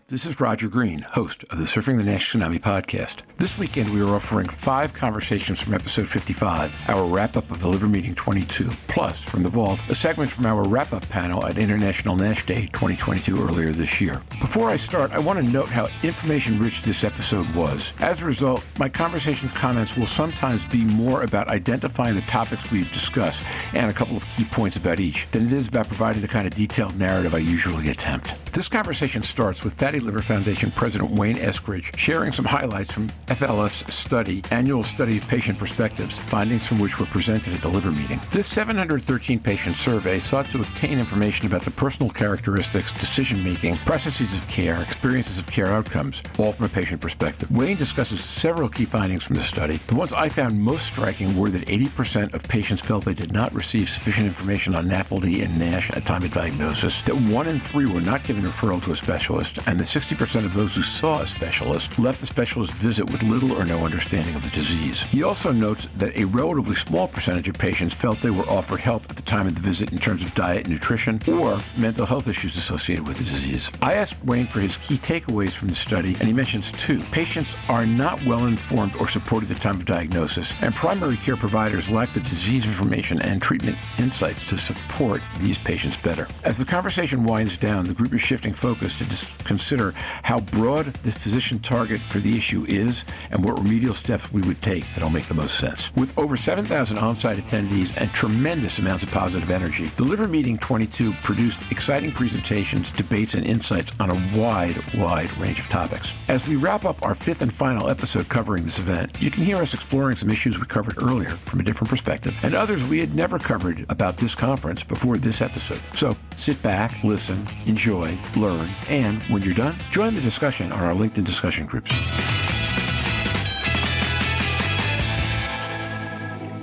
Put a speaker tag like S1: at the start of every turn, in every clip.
S1: This is Roger Green, host of the Surfing the Nash Tsunami podcast. This weekend we are offering 5 conversations from episode 55, our wrap-up of the Liver Meeting 22, plus, from the vault, a segment from our wrap-up panel at International NASH Day 2022 earlier this year. Before I start, I want to note how information-rich this episode was. As a result, my conversation comments will sometimes be more about identifying the topics we've discussed and a couple of key points about each than it is about providing the kind of detailed narrative I usually attempt. This conversation starts with Fatty Liver Foundation President Wayne Eskridge sharing some highlights from FLF's study, Annual Study of Patient Perspectives, findings from which were presented at the Liver Meeting. This 713-patient survey sought to obtain information about the personal characteristics, decision-making, processes of care, experiences of care outcomes, all from a patient perspective. Wayne discusses several key findings from the study. The ones I found most striking were that 80% of patients felt they did not receive sufficient information on NAFLD and NASH at time of diagnosis, that 1 in 3 were not given referral to a specialist, and that 60% of those who saw a specialist left the specialist visit with little or no understanding of the disease. He also notes that a relatively small percentage of patients felt they were offered help at the time of the visit in terms of diet and nutrition or mental health issues associated with the disease. I asked Wayne for his key takeaways from the study, and he mentions 2. Patients are not well informed or supported at the time of diagnosis, and primary care providers lack the disease information and treatment insights to support these patients better. As the conversation winds down, the group is shifting focus to consider how broad this physician target for the issue is and what remedial steps we would take that'll make the most sense. With over 7,000 on-site attendees and tremendous amounts of positive energy, the Liver Meeting 22 produced exciting presentations, debates, and insights on a wide range of topics. As we wrap up our 5th and final episode covering this event, you can hear us exploring some issues we covered earlier from a different perspective and others we had never covered about this conference before this episode. So sit back, listen, enjoy, learn, and when you're done, join the discussion on our LinkedIn discussion groups.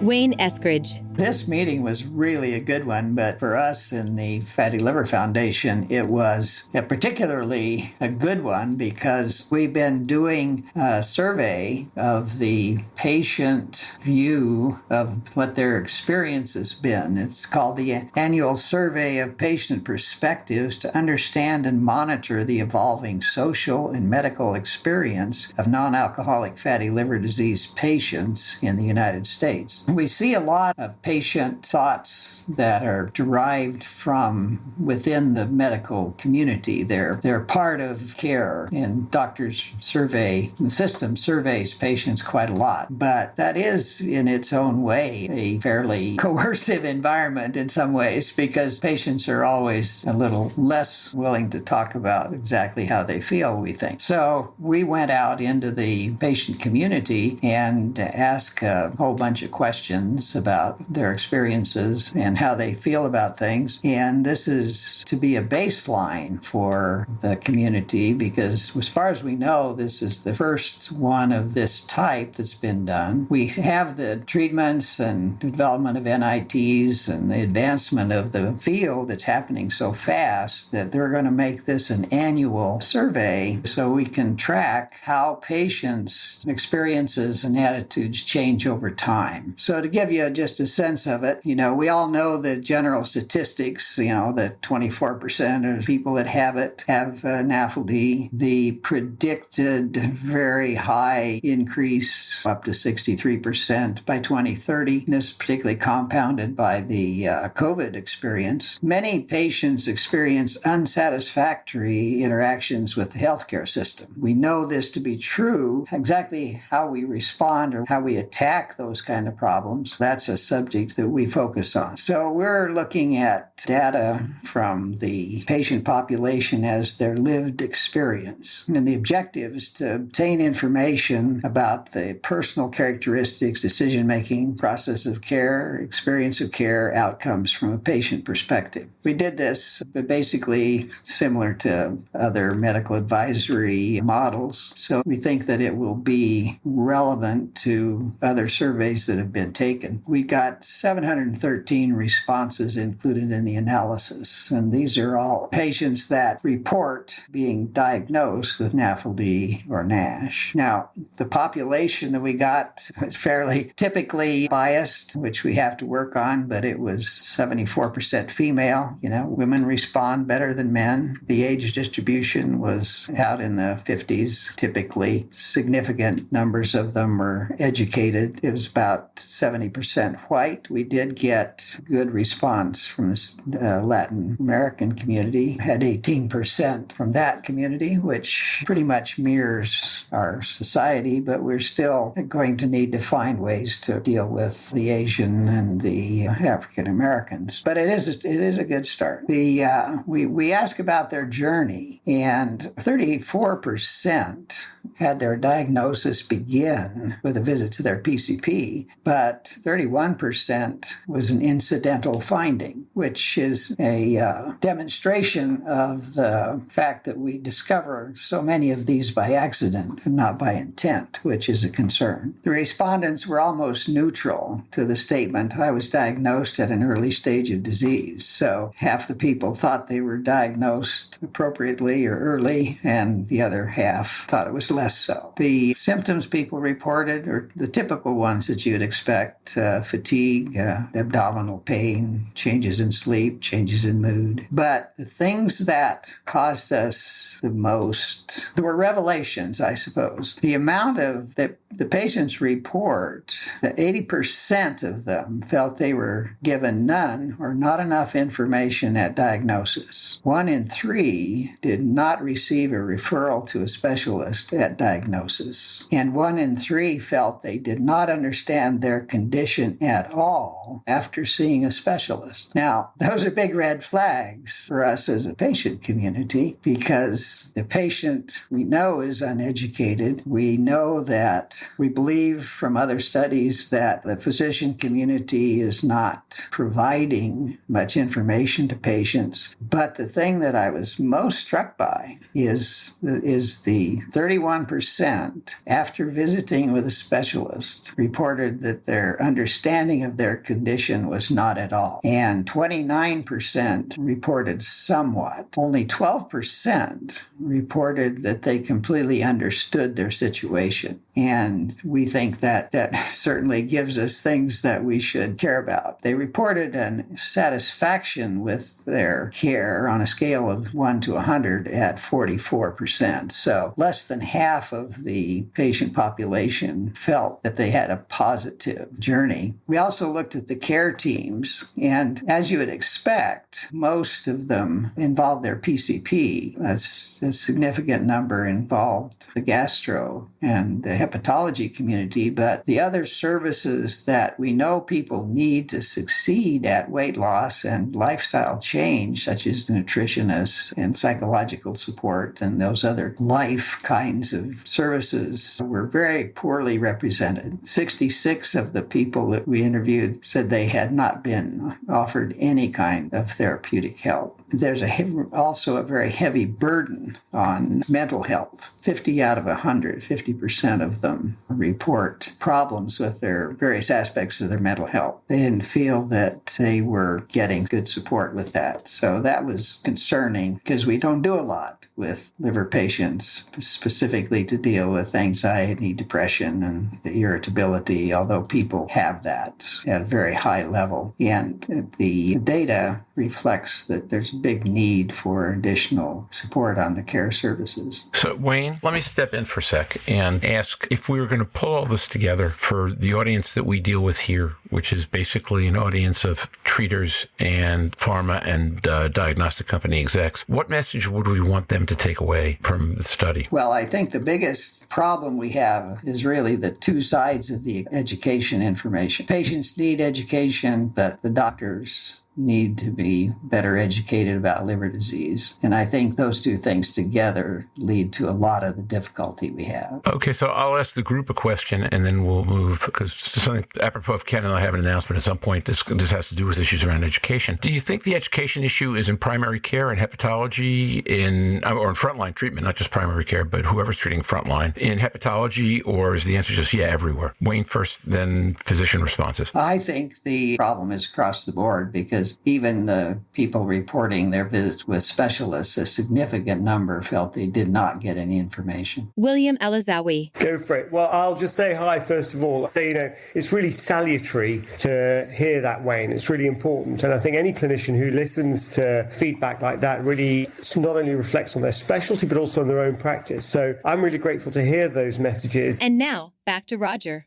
S2: Wayne Eskridge.
S3: This meeting was really a good one, but for us in the Fatty Liver Foundation, it was particularly a good one because we've been doing a survey of the patient view of what their experience has been. It's called the Annual Survey of Patient Perspectives to understand and monitor the evolving social and medical experience of non-alcoholic fatty liver disease patients in the United States. We see a lot of patient thoughts that are derived from within the medical community. They're part of care, and doctors survey, the system surveys patients quite a lot. But that is, in its own way, a fairly coercive environment in some ways because patients are always a little less willing to talk about exactly how they feel, we think. So we went out into the patient community and asked a whole bunch of questions about their experiences and how they feel about things. And this is to be a baseline for the community because as far as we know, this is the first one of this type that's been done. We have the treatments and development of NITs and the advancement of the field that's happening so fast that they're going to make this an annual survey so we can track how patients' experiences and attitudes change over time. So to give you just a sense of it, we all know the general statistics, that 24% of people that have it have NAFLD. The predicted very high increase up to 63% by 2030. This is particularly compounded by the COVID experience. Many patients experience unsatisfactory interactions with the healthcare system. We know this to be true. Exactly how we respond or how we attack those kind of problems, that's a subject that we focus on. So we're looking at data from the patient population as their lived experience. And the objective is to obtain information about the personal characteristics, decision-making, process of care, experience of care, outcomes from a patient perspective. We did this basically similar to other medical advisory models. So we think that it will be relevant to other surveys that have been taken. We got got 713 responses included in the analysis. And these are all patients that report being diagnosed with NAFLD or NASH. Now, the population that we got was fairly typically biased, which we have to work on, but it was 74% female. Women respond better than men. The age distribution was out in the 50s, typically. Significant numbers of them were educated. It was about 70% white. We did get good response from the Latin American community, had 18% from that community, which pretty much mirrors our society, but we're still going to need to find ways to deal with the Asian and the African Americans. But it is a good start. We ask about their journey, and 34% had their diagnosis begin with a visit to their PCP, but 31% was an incidental finding, which is a demonstration of the fact that we discover so many of these by accident and not by intent, which is a concern. The respondents were almost neutral to the statement, I was diagnosed at an early stage of disease. So half the people thought they were diagnosed appropriately or early, and the other half thought it was less so. The symptoms people reported are the typical ones that you'd expect: fatigue, abdominal pain, changes in sleep, changes in mood. But the things that caused us the most, there were revelations, I suppose. The amount of the patients report that 80% of them felt they were given none or not enough information at diagnosis. 1 in 3 did not receive a referral to a specialist at diagnosis. And 1 in 3 felt they did not understand their condition at all after seeing a specialist. Now, those are big red flags for us as a patient community, because the patient we know is uneducated. We know that we believe from other studies that the physician community is not providing much information to patients. But the thing that I was most struck by is the 31% after visiting with a specialist reported that their understanding of their condition was not at all. And 29% reported somewhat. Only 12% reported that they completely understood their situation. And we think that certainly gives us things that we should care about. They reported an satisfaction with their care on a scale of 1 to 100 at 44%. So less than half of the patient population felt that they had a positive journey. We also looked at the care teams, and as you would expect, most of them involved their PCP. A significant number involved the gastro and the hepatology community, but the other services that we know people need to succeed at weight loss and lifestyle change, such as the nutritionists and psychological support and those other life kinds of services, were very poorly represented. 66 of the people that we interviewed said they had not been offered any kind of therapeutic help. There's also a very heavy burden on mental health. 50 out of 100, 50% of them report problems with their various aspects of their mental health. They didn't feel that they were getting good support with that. So that was concerning, because we don't do a lot with liver patients specifically to deal with anxiety, depression, and the irritability, although people have that at a very high level. And the data reflects that there's a big need for additional support on the care services.
S1: So, Wayne, let me step in for a sec and ask, if we were going to pull all this together for the audience that we deal with here, which is basically an audience of treaters and pharma and diagnostic company execs, what message would we want them to take away from the study?
S3: Well, I think the biggest problem we have is really the two sides of the education information. Patients need education, but the doctors need to be better educated about liver disease. And I think those two things together lead to a lot of the difficulty we have.
S1: Okay, so I'll ask the group a question and then we'll move, because something apropos of Ken and I have an announcement at some point. This has to do with issues around education. Do you think the education issue is in primary care and hepatology or in frontline treatment, not just primary care, but whoever's treating frontline in hepatology, or is the answer just everywhere? Wayne first, then physician responses.
S3: I think the problem is across the board, because even the people reporting their visits with specialists, a significant number felt they did not get any information.
S2: William Alazawi.
S4: Go for it. Well, I'll just say hi first of all. It's really salutary to hear that, Wayne. It's really important. And I think any clinician who listens to feedback like that really not only reflects on their specialty, but also on their own practice. So I'm really grateful to hear those messages.
S2: And now, back to Roger.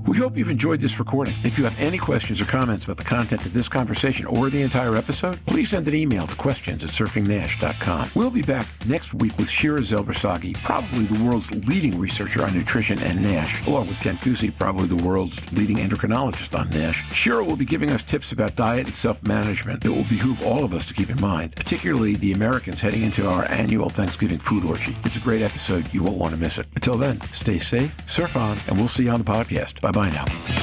S1: We hope you've enjoyed this recording. If you have any questions or comments about the content of this conversation or the entire episode, please send an email to questions@surfingnash.com. We'll be back next week with Shira Zelbersagi, probably the world's leading researcher on nutrition and NASH, along with Ken Cusi, probably the world's leading endocrinologist on NASH. Shira will be giving us tips about diet and self-management that will behoove all of us to keep in mind, particularly the Americans heading into our annual Thanksgiving food orgy. It's a great episode. You won't want to miss it. Until then, stay safe, surf on, and we'll see you on the podcast. Bye-bye now.